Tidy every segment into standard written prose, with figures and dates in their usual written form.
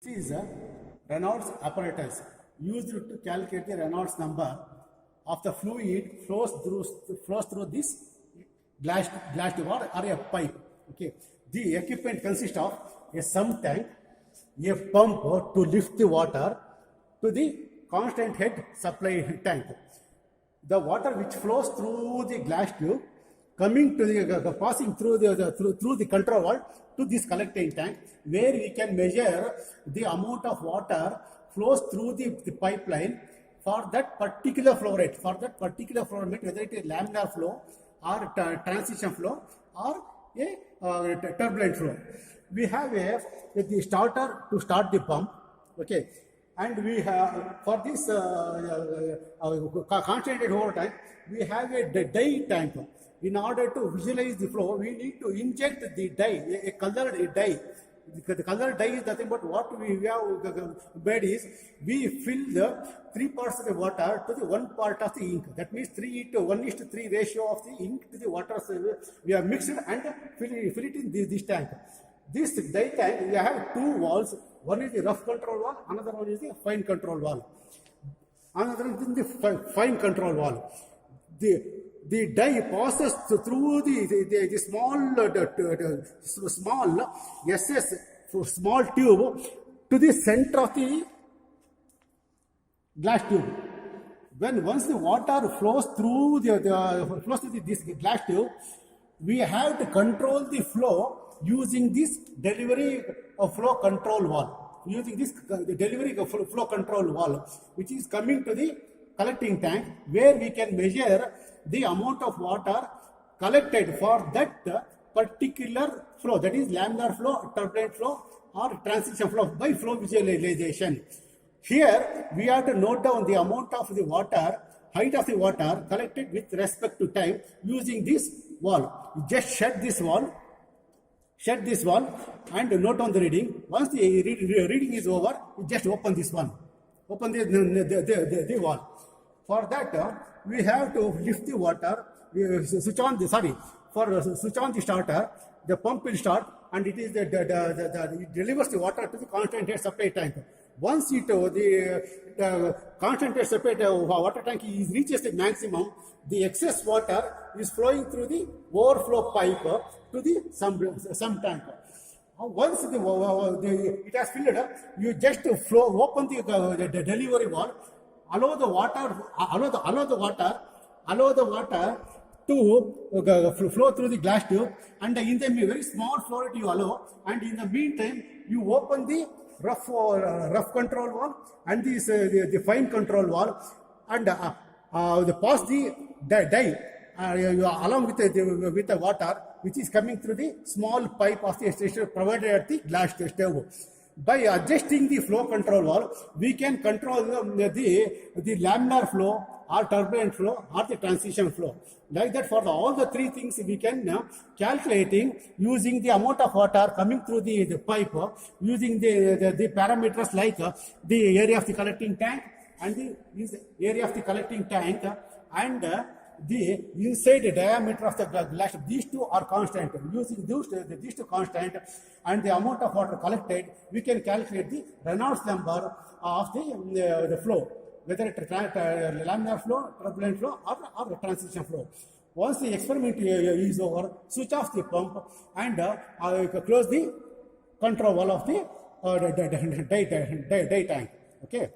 Is a Reynolds apparatus used to calculate the Reynolds number of the fluid flows through this glass tube or a pipe. Okay, the equipment consists of a sump tank, a pump to lift the water to the constant head supply tank. The water which flows through the glass tube coming to the passing through the control valve to this collecting tank, where we can measure the amount of water flows through the pipeline for that particular flow rate. For that particular flow rate, whether it is laminar flow or transition flow or a turbulent flow. We have the starter to start the pump. Okay, and we have for this concentrated over time, we have a dye tank. In order to visualize the flow, we need to inject the dye, a colored dye. The colored dye is nothing but what we have made is we fill the 3 parts of the water to the 1 part of the ink. That means 1:3 ratio of the ink to the water. So we have mixed and fill it in this tank. This dye tank, we have 2 valves. One is the rough control valve, another one is the fine control valve. Another is the fine control valve. The dye passes through the small tube to the center of the glass tube. Once the water flows through this glass tube, we have to control the flow using this delivery flow control valve. Using this delivery flow control valve, which is coming to the collecting tank, where we can measure the amount of water collected for that particular flow, that is laminar flow, turbulent flow or transition flow by flow visualization. Here we have to note down the amount of the water, height of the water collected with respect to time using this valve. Just shut this valve and note on the reading. Once the reading is over, you just open this one. Open the valve. For that, we have to lift the water, switch on the starter, the pump will start, and it is it delivers the water to the concentrated supply tank. Once the concentrated supply water tank reaches the maximum, the excess water is flowing through the overflow pipe to the sump tank. Once it has filled up, you just open the delivery valve, allow the water to flow through the glass tube, and in the very small flow rate you allow, and in the meantime you open the rough control valve and the fine control valve, and pass the dye along with the water, which is coming through the small pipe of the extraction provided at the glass stove. By adjusting the flow control valve, we can control the laminar flow or turbulent flow or the transition flow. Like that, for all the 3 things we can calculating using the amount of water coming through the pipe, using the parameters like the area of the collecting tank and the area of the collecting tank and the inside diameter of the glass. These 2 are constant. Using these 2 constant and the amount of water collected, we can calculate the Reynolds number of the flow, whether it is laminar flow, turbulent flow or the transition flow. Once the experiment is over, switch off the pump and close the control valve of the dye tank. Okay.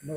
No.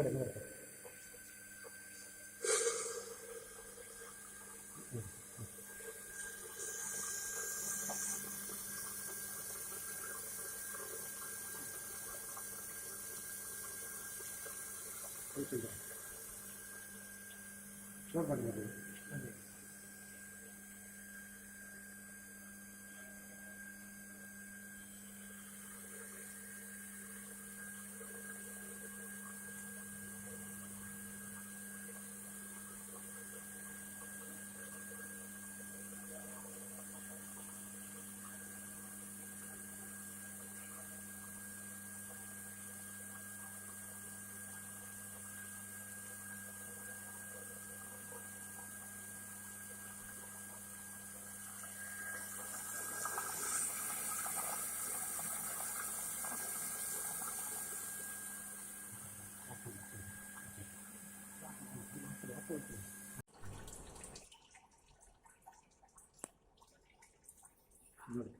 ನೋಡಿ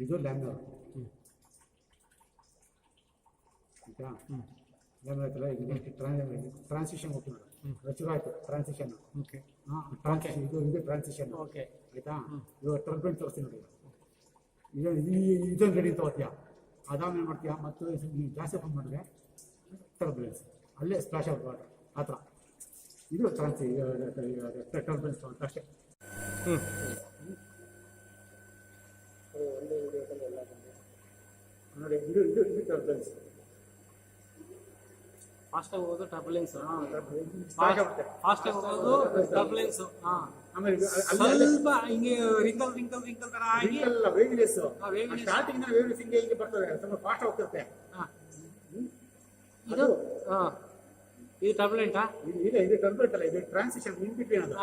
ಇದು ಲ್ಯಾಮಿನರ್ ಆಯಿತಾ. ಲ್ಯಾಮಿನರ್ ಆಯ್ತಲ್ಲ, ಇದು next transition ಹೋಗ್ತೀವಿ ನೋಡಿ, ಶುರು ಆಯಿತು transition. Okay transition ಇದು ಟ್ರಾನ್ಸಿಷನ್ ಓಕೆ ಆಯಿತಾ. ಇವಾಗ ಟರ್ಬೈನ್ ತೋರಿಸ್ತೀನಿ ನೋಡಿ. ಇದೊಂದು ರೆಡಿ ತಗೋತೀಯ, ಅದಾದ್ಮೇಲೆ ಏನು ಮಾಡ್ತೀಯಾ, ಮತ್ತು ನೀವು ಜಾಸ್ತಿ ಓಪನ್ ಮಾಡಿದ್ರೆ ಟರ್ಬುಲೆನ್ಸ್ ಅಲ್ಲೇ ಸ್ಪ್ಲಾಶ್ ಔಟ್ ವಾಟರ್ ಆ ಥರ. ಇದು ಟರ್ಬುಲೆನ್ಸ್ ಅಂತ ಅಷ್ಟೇ. ಒಳ್ಳೆ ವಿಡಿಯೋದಲ್ಲಿ ಎಲ್ಲ ನೋಡಿ, ಇದು ಟರ್ಬುಲೆನ್ಸ್. ಫಾಸ್ಟಾಗಿ ಹೋಗೋದು ಟರ್ಬುಲೆನ್ಸ್, ಸ್ಟಾರ್ಟ್ ಆಗುತ್ತೆ. ಫಾಸ್ಟಾಗಿ ಹೋಗೋದು ಟರ್ಬುಲೆನ್ಸ್. ಆಮೇಲೆ ಸ್ವಲ್ಪ ಹಿಂಗೆ ರಿಂಕಲ್ ರಿಂಕಲ್ ರಿಂಕಲ್ ತರ ಆಗಿ ವೇವ್ಲೆಸ್ waveless. ಸ್ಟಾರ್ಟಿಂಗ್ ವೇವ್ಲೆಸ್ ಹಿಂಗೆ ಬರ್ತದೆ, ಸ್ವಲ್ಪ ಫಾಸ್ಟ್ ಹೋಗ್ತಿರುತ್ತೆ. ಇದು ಇದು ಟರ್ಬುಲೆಂಟಾ? ಇದು ಟರ್ಬುಲೆಂಟ್ ಅಲ್ಲ, ಇದು ಟ್ರಾನ್ಸಿಷನ್ ಇನ್ ಬಿಟ್ವೀನ್. ಅದು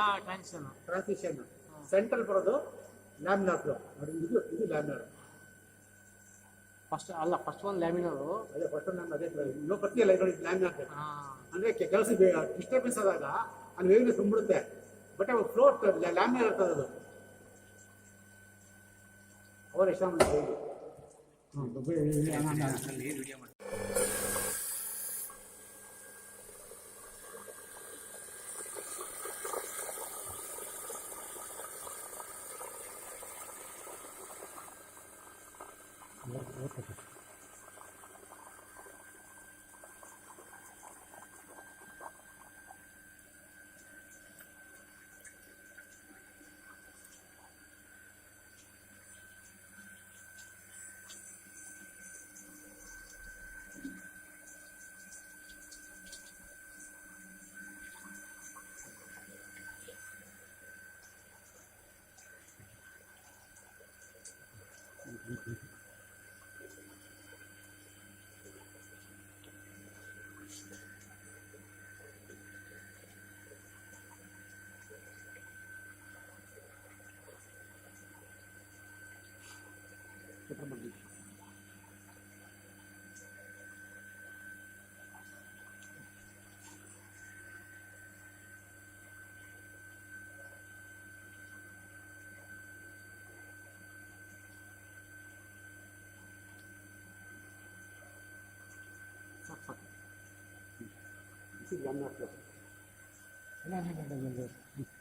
ಟ್ರಾನ್ಸಿಷನ್ ಸೆಂಟ್ರಲ್ ಬರೋದು ಲ್ಯಾಮಿನಾರ್ ಫ್ಲೋ ನೋಡಿ. ಇದು ಲ್ಯಾಮಿನಾರ್ ಫಸ್ಟ್ ಒಂದು ಲ್ಯಾಮಿನರು. ಅದೇ ಫಸ್ಟ್ ನಾನು ಅದೇ ಇನ್ನೂ ಬರ್ತೀಯಲ್ಲ ನೋಡಿ ಲ್ಯಾಮಿನಾರ್ ಅಂದರೆ ಕೆಲಸ ಡಿಸ್ಟರ್ಬೆನ್ಸ್ ಆದಾಗ ಅಲ್ಲಿ ವೇವ್ಲೆಸ್ ತುಂಬಿಡುತ್ತೆ, ಬಟ್ ಅವಾಗ ಫ್ಲೋ ಲ್ಯಾಮಿನಾರ್ ಇರ್ತದೆ. ಅದು ಅವ್ರು ಎಷ್ಟು ವಿಡಿಯೋ ಮಾಡಿ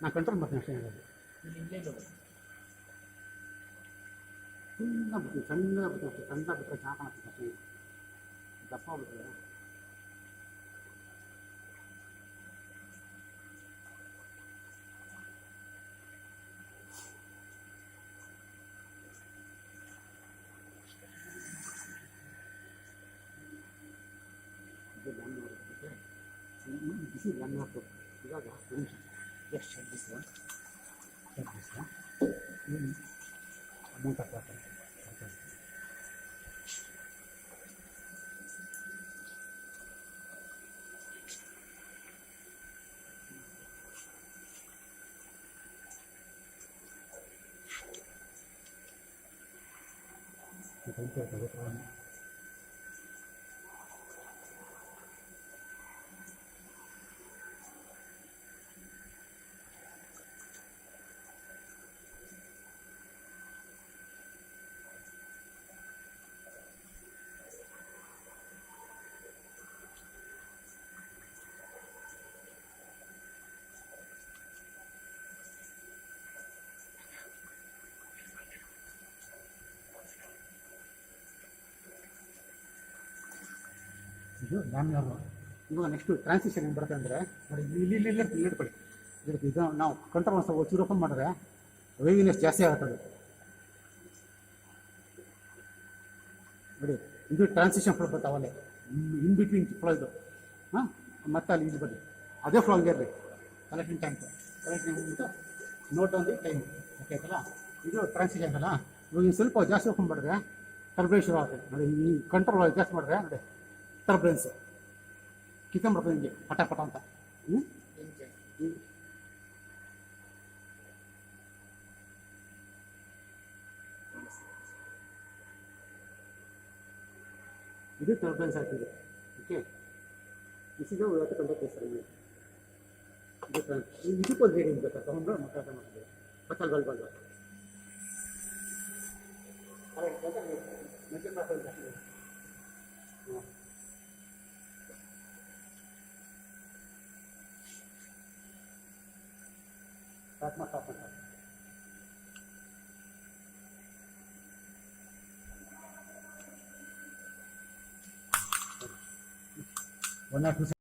ನಾನು ಕಂಟ್ರೋಲ್ ಮಾಡ್ತೀನಿ ಅಷ್ಟೇ. ಸಣ್ಣ ಬಿಡ್ತೀನಿ, ಸಣ್ಣ ಬಿಡ್ತೀನಿ ಅಷ್ಟೇ. ಸಣ್ಣ ಬಿಟ್ಟರೆ ಚೆನ್ನಾಗಿ ಕಾಣುತ್ತೆ ಅಷ್ಟೇ. ದಪ್ಪ ಬಿಟ್ಟರೆ This is one of the just check this one. Amount of water. ಇದು ಲ್ಯಾಮಿನಾರ್. ಇವಾಗ ನೆಕ್ಸ್ಟು ಟ್ರಾನ್ಸಿಷನ್ ಏನು ಬರುತ್ತೆ ಅಂದರೆ ನೋಡಿ, ಇಲ್ಲಿ ಇಟ್ಕೊಳ್ಳಿ. ಇದು ನಾವು ಕಂಟ್ರೋಲ್ ಒಂದು ಸ್ವಲ್ಪ ಚೂರು ಓಪನ್ ಮಾಡಿದ್ರೆ ವೇವಿನೆಸ್ ಜಾಸ್ತಿ ಆಗುತ್ತದೆ ನೋಡಿ. ಇದು ಟ್ರಾನ್ಸಿಷನ್ ಫ್ಲೋ ಬರ್ತಾವಲ್ಲೇ ಇನ್ ಬಿಟ್ವೀನ್ ಫ್ಲೋ ಇದು. ಮತ್ತೆ ಅಲ್ಲಿ ಇದು ಬನ್ನಿ, ಅದೇ ಫ್ಲೋ ಹಂಗೆ ಇರಲಿ. ಕಲೆಕ್ಷನ್ ಟ್ಯಾಂಕ್ ಬಂದ್ಬಿಟ್ಟು note on the time. Okay ಆಯ್ತಲ್ಲ, ಇದು ಟ್ರಾನ್ಸಿಷನ್ ಅಲ್ಲ. ಇವಾಗ ಸ್ವಲ್ಪ ಜಾಸ್ತಿ ಓಪನ್ ಮಾಡಿದ್ರೆ ಟರ್ಬೈನ್ ಶುರು ಆಗುತ್ತೆ ನೋಡಿ. ಈ ಕಂಟ್ರೋಲ್ ಜಾಸ್ತಿ ಮಾಡಿದ್ರೆ ನೋಡಿ ಟರ್ಬುಲೆನ್ಸ್ ಕಿತ್ತಂಬರ್ತದೆ ಹಿಂಗೆ ಪಟ ಪಟ ಅಂತ. ಇದು ಟರ್ಬುಲೆನ್ಸ್ ಆಗ್ತಿದೆ. ಓಕೆ, ಇಸಿದು ಇವತ್ತು ಕಂಡಕ್ಟ್ ಸರ್. ಇದಕ್ಕೊಂದು ರೀಡಿಂಗ್ ಬೇಕಾ ತಗೊಂಡು ಮತ್ತೆ ಮಾಡ್ತೀವಿ. ಪಚ್ಚಲ್ ಬಲ್ಬಲ್ವ मेंटेन ಮಾಡ್ಕೊಳ್ಳಿ ಜಾಸ್ತಿ. ಸ್ಟಾರ್ಟ್ ಮಾಡಿ 1 or 2